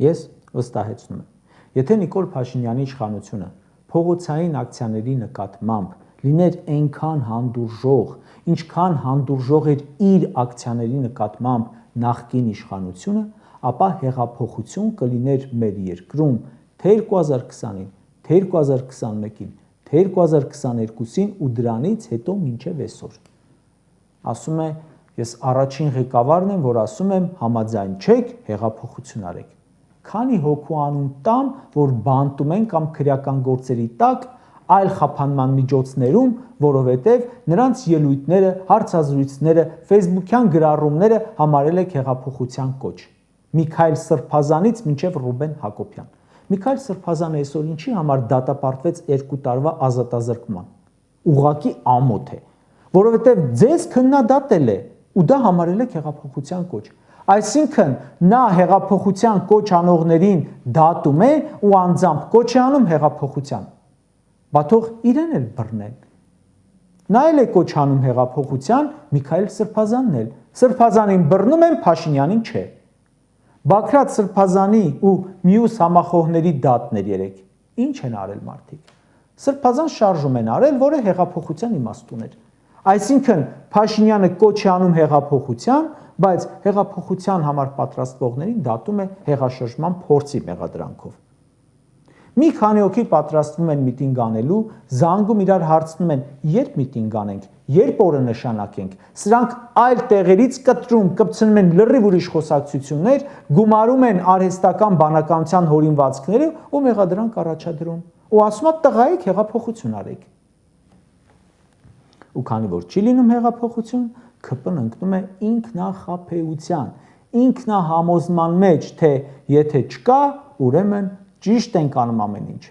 Ես վստահեցնում եմ, եթե Նիկոլ Փաշինյանի իշխանությունը փողոցային ակցիաների նկատմամբ լիներ այնքան հանդուրժող, ինչքան հանդուրժող էր իր ակցիաների նկատմամբ նախկին իշխանությունը, ապա հեղափոխություն կլիներ մեր երկրում թե 2020-ին, թե 2021-ին, թե 2022-ին ու դրանից հետո մինչև այսօր։ Ասում է, ես առաջին ղեկավարն եմ, որ ասում եմ համաձայն չեք, հեղափոխություն արեք։ Քանի հոգու անուն տամ, որ բանտում են կամ քրեական գործերի տակ, այլ խափանման միջոցներում, որովհետև նրանց ելույթները, հարցազրույցները, ֆեյսբուքյան գրառումները համարել եք հեղափոխության կոչ։ Միքայել Սրբազանից մինչև Ռուբեն Հակոբյան։ Միքայել Սրբազանը այսօր ինչի համար դատապարտվեց 2 տարվա ազատազրկման։ Ուղղակի ամոթ է, որովհետև ձեզ քննադատել է ու դա համարել եք հեղափոխության կոչ։ Այսինքն նա հեղափոխության կոչ անողներին դատում է ու անձամբ կոչ է անում հեղափոխության։ Բա թող իրեն էլ բռնեն։ Նա էլ է կոչ անում հեղափոխության, Միքայել Սրբազանն էլ։ Սրբազանին բռնում են, Փաշինյանին չէ։ Բագրատ Սրբազանի ու մյուս համախոհների դատներ երեք։ Ինչ են արել մարդիկ։ Սրբազան շարժում են արել, որը հեղափոխության իմաստուն էր։ Այսինքն Փաշինյանը կոչ է անում հեղափոխության, բայց հեղափոխության համար պատրաստվողներին դատում է հեղաշրջման փորձի մեղադրանքով։ Մի քանի հոգի պատրաստվում են միտինգ անելու, զանգում իրար հարցնում են, երբ միտինգ անենք, երբ օրը նշանակենք։ Սրանք այլ տեղերից կտրում, կպցնում են լրիվ ուրիշ խոսակցություններ, գումարում են արհեստական բանականության հորինվածքները ու մեղադրանք առաջադրում։ Ու ասում է տղայիկ հեղափոխություն արեք։ Ու քանի որ չի լինում հեղափոխություն, ՔՊ-ն ընկնում է ինքնախաբեության, ինքնահամոզման մեջ, թե եթե չկա, ուրեմն ճիշտ ենք անում ամեն ինչ։